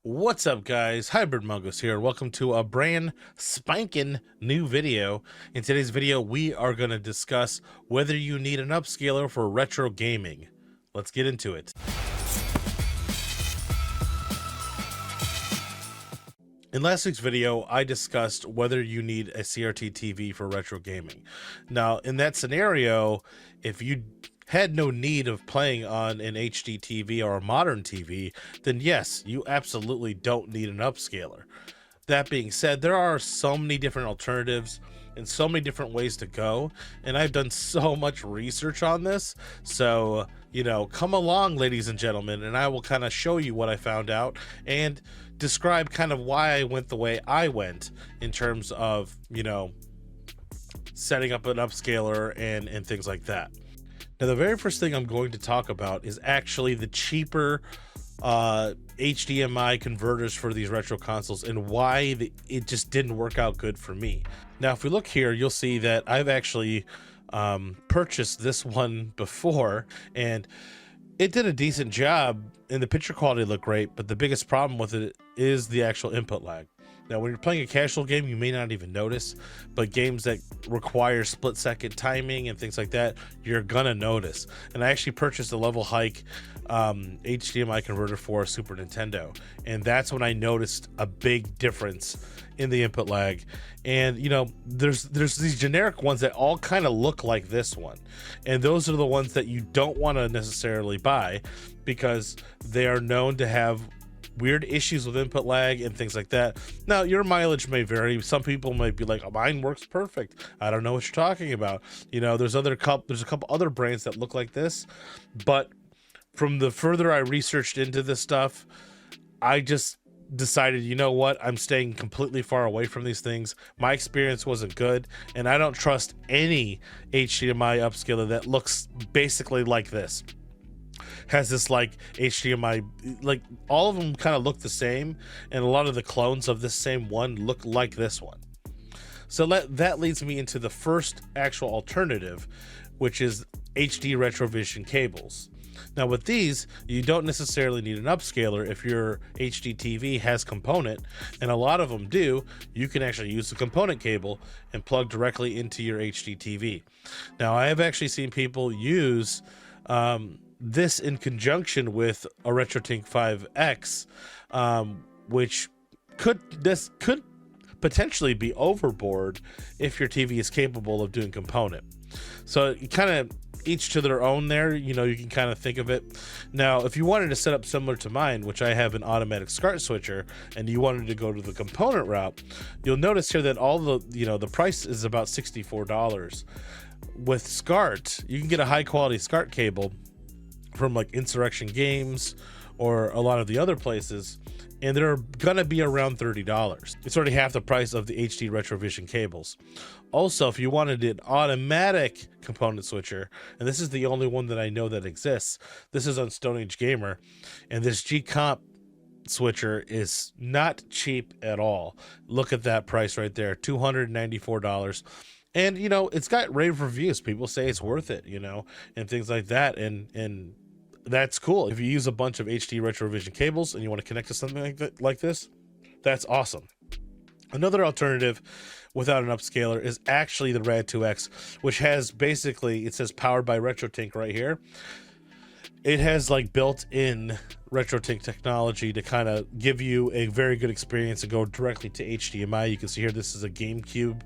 What's up, guys? Hybrid Mungos here. Welcome to a brand spanking new video. In today's video, we are going to discuss whether you need an upscaler for retro gaming. Let's get into it. In last week's video, I discussed whether you need a CRT TV for retro gaming. Now, in that scenario, if you had no need of playing on an HDTV or a modern TV, then yes, you absolutely don't need an upscaler. That being said, there are so many different alternatives and so many different ways to go, and I've done so much research on this. So, come along, ladies and gentlemen, and I will kind of show you what I found out and describe kind of why I went the way I went in terms of, setting up an upscaler and things like that. Now, the very first thing I'm going to talk about is actually the cheaper HDMI converters for these retro consoles and why it just didn't work out good for me. Now, if we look here, you'll see that I've actually purchased this one before, and it did a decent job, and the picture quality looked great, but the biggest problem with it is the actual input lag. Now, when you're playing a casual game, you may not even notice, but games that require split-second timing and things like that, you're gonna notice. And I actually purchased a level hike HDMI converter for Super Nintendo, and that's when I noticed a big difference in the input lag. And there's these generic ones that all kind of look like this one, and those are the ones that you don't want to necessarily buy because they are known to have weird issues with input lag and things like that. Now, your mileage may vary. Some people might be like, oh, mine works perfect. I don't know what you're talking about. There's a couple other brands that look like this, but from the further I researched into this stuff, I just decided, you know what, I'm staying completely far away from these things. My experience wasn't good, and I don't trust any HDMI upscaler that looks basically like this. Has this like HDMI, like all of them kind of look the same, and a lot of the clones of this same one look like this one. So that leads me into the first actual alternative, which is HD Retrovision cables. Now, with these, you don't necessarily need an upscaler if your HDTV has component, and a lot of them do. You can actually use the component cable and plug directly into your HDTV. Now, I have actually seen people use this in conjunction with a RetroTINK 5X, which could potentially be overboard if your TV is capable of doing component. So you kind of each to their own there. You can kind of think of it. Now, if you wanted to set up similar to mine, which I have an automatic SCART switcher, and you wanted to go to the component route, you'll notice here that all the price is about $64. With SCART, you can get a high quality SCART cable from like Insurrection Games or a lot of the other places, and they're gonna be around $30. It's already half the price of the HD Retrovision cables. Also, if you wanted an automatic component switcher, and this is the only one that I know that exists, this is on Stone Age Gamer, and this G-Comp switcher is not cheap at all. Look at that price right there, $294. And it's got rave reviews. People say it's worth it, and things like that, and that's cool. If you use a bunch of HD Retrovision cables and you want to connect to something like this, that's awesome. Another alternative without an upscaler is actually the Rad2X, which has basically, it says powered by RetroTINK right here. It has like built-in RetroTINK technology to kind of give you a very good experience and go directly to HDMI. You can see here this is a GameCube,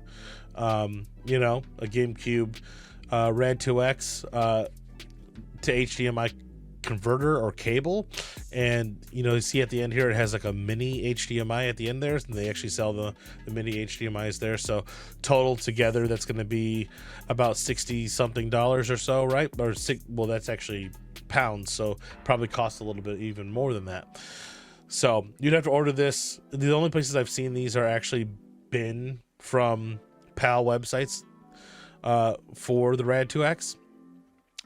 a GameCube Rad2X to HDMI converter or cable, and you see at the end here it has like a mini HDMI at the end there, and they actually sell the mini HDMIs there. So total together that's going to be about $60 something or so, right? Or well, that's actually pounds, so probably costs a little bit even more than that. So you'd have to order this. The only places I've seen these are actually been from PAL websites for the Rad2X.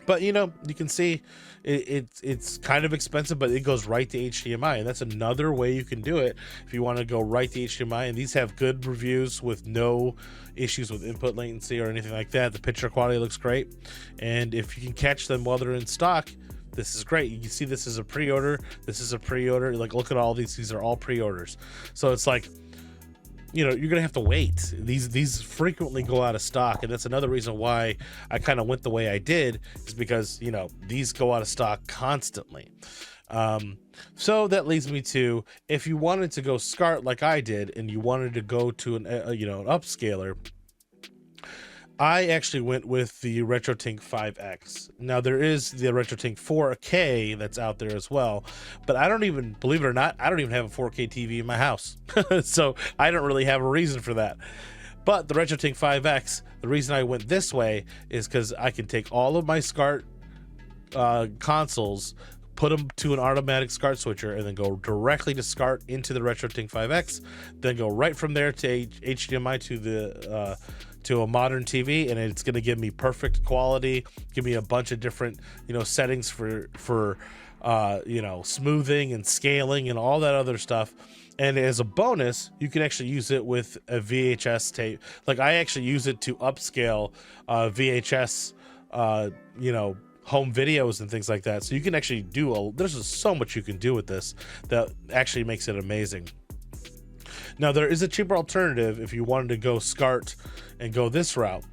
But you can see it's kind of expensive, but it goes right to HDMI, and that's another way you can do it if you want to go right to HDMI. And these have good reviews with no issues with input latency or anything like that. The picture quality looks great, and if you can catch them while they're in stock, This is great. You can see this is a pre-order. This is a pre-order. Like, look at all these are all pre-orders. So it's like, you know, you're gonna have to wait. These frequently go out of stock, and that's another reason why I kind of went the way I did, is because, you know, these go out of stock constantly. So that leads me to, if you wanted to go SCART like I did, and you wanted to go to an you know, an upscaler, I actually went with the RetroTINK 5X. Now there is the RetroTINK 4K that's out there as well, but I don't even, believe it or not, I don't even have a 4K TV in my house. So I don't really have a reason for that. But the RetroTINK 5X, the reason I went this way is because I can take all of my SCART consoles, put them to an automatic SCART switcher, and then go directly to SCART into the RetroTINK 5X, then go right from there to HDMI to the to a modern TV, and it's going to give me perfect quality, give me a bunch of different, you know, settings for you know, smoothing and scaling and all that other stuff. And as a bonus, you can actually use it with a VHS tape. Like, I actually use it to upscale VHS you know, home videos and things like that. So you can actually do there's just so much you can do with this that actually makes it amazing. Now there is a cheaper alternative if you wanted to go SCART and go this route,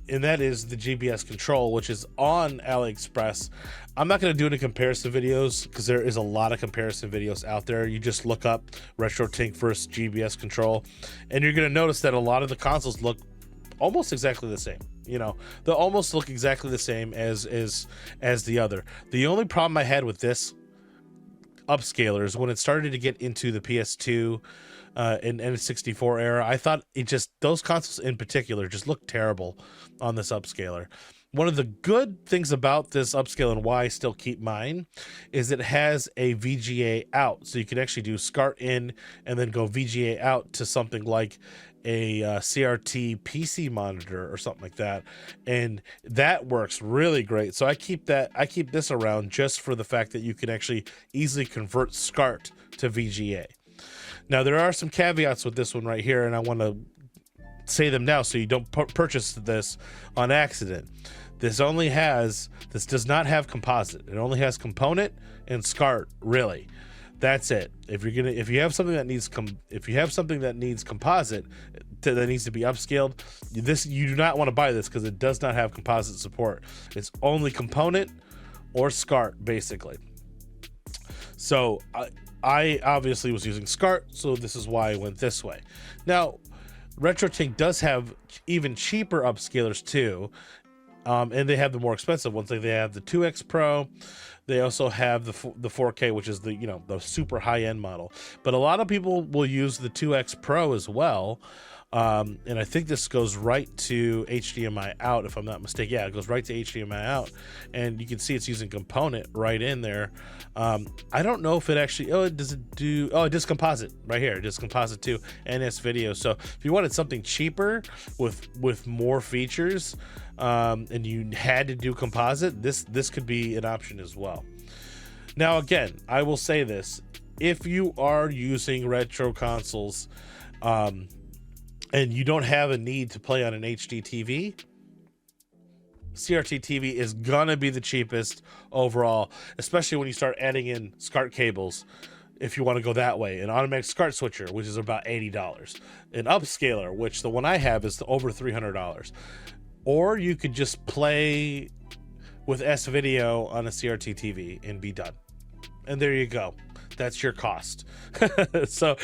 and that is the GBS Control, which is on AliExpress. I'm not going to do any comparison videos because there is a lot of comparison videos out there. You just look up RetroTINK versus GBS Control, and you're going to notice that a lot of the consoles look almost exactly the same. You know, they'll almost look exactly the same as the other. The only problem I had with this upscaler is when it started to get into the PS2 and N64 era, I thought it just, those consoles in particular just looked terrible on this upscaler. One of the good things about this upscale, and why I still keep mine, is it has a VGA out, so you can actually do SCART in and then go VGA out to something like a CRT PC monitor or something like that, and that works really great. So I keep this around just for the fact that you can actually easily convert SCART to VGA. Now there are some caveats with this one right here, and I want to say them now so you don't purchase this on accident. This does not have composite. It only has component and SCART, really. That's it. If you have something that needs composite, that needs to be upscaled, you do not want to buy this because it does not have composite support. It's only component or SCART, basically. So I obviously was using SCART, so this is why I went this way. Now, RetroTINK does have even cheaper upscalers too, and they have the more expensive ones. Like, they have the 2X Pro. They also have the 4K, which is the, you know, the super high-end model. But a lot of people will use the 2X Pro as well. And I think this goes right to HDMI out, if I'm not mistaken. Yeah, it goes right to HDMI out, and you can see it's using component right in there. I don't know if it actually, it does composite right here. It does composite to NS video. So if you wanted something cheaper with more features, and you had to do composite, this could be an option as well. Now, again, I will say this: if you are using retro consoles, and you don't have a need to play on an HDTV, CRT TV is gonna be the cheapest overall, especially when you start adding in SCART cables. If you want to go that way, an automatic SCART switcher, which is about $80, an upscaler, which the one I have is over $300, or you could just play with S video on a CRT TV and be done. And there you go. That's your cost. So,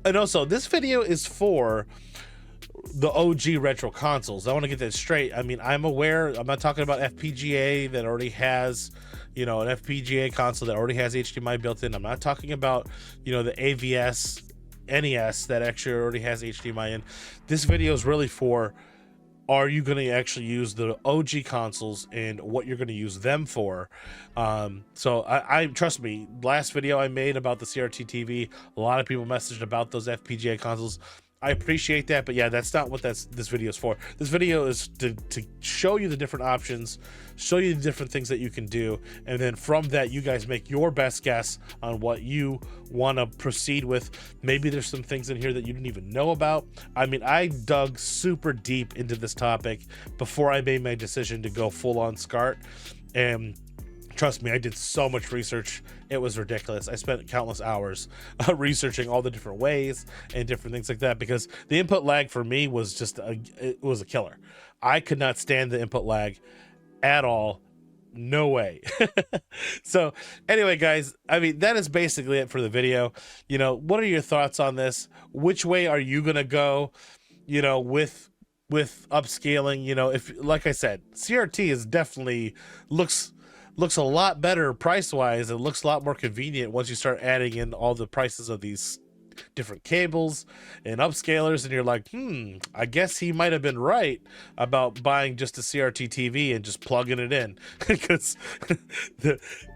and also this video is for the OG retro consoles. I want to get that straight. I mean, I'm aware, I'm not talking about FPGA that already has, you know, an FPGA console that already has HDMI built in. I'm not talking about, you know, the AVS NES that actually already has HDMI in. This video is really for, are you going to actually use the OG consoles and what you're going to use them for? So I trust me, last video I made about the CRT TV, a lot of people messaged about those FPGA consoles. I appreciate that, but yeah, that's not what this video is for. This video is to show you the different options, show you the different things that you can do, and then from that, you guys make your best guess on what you want to proceed with. Maybe there's some things in here that you didn't even know about. I mean, I dug super deep into this topic before I made my decision to go full on SCART, and Trust me, I did so much research. It was ridiculous. I spent countless hours researching all the different ways and different things like that, because the input lag for me was just it was a killer. I could not stand the input lag at all. No way. So anyway, guys, I mean, that is basically it for the video. You know, what are your thoughts on this? Which way are you gonna go, you know, with upscaling? You know, if, like I said, CRT is definitely looks a lot better price wise. It looks a lot more convenient once you start adding in all the prices of these different cables and upscalers, and you're like, I guess he might have been right about buying just a CRT TV and just plugging it in, because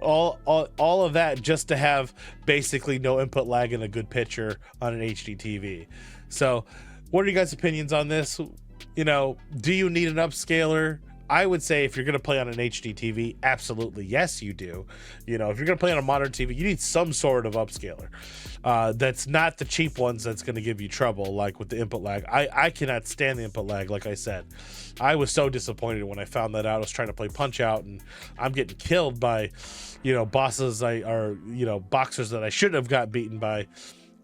all of that just to have basically no input lag and a good picture on an HDTV. So what are you guys' opinions on this? You know, do you need an upscaler? I would say if you're going to play on an HD TV, absolutely yes, you do. You know, if you're going to play on a modern TV, you need some sort of upscaler. That's not the cheap ones that's going to give you trouble, like with the input lag. I cannot stand the input lag, like I said. I was so disappointed when I found that out. I was trying to play Punch-Out, and I'm getting killed by, you know, boxers that I shouldn't have got beaten by.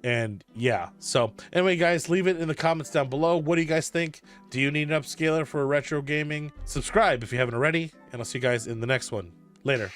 And yeah, so anyway, guys, leave it in the comments down below. What do you guys think? Do you need an upscaler for retro gaming? Subscribe if you haven't already, and I'll see you guys in the next one. Later.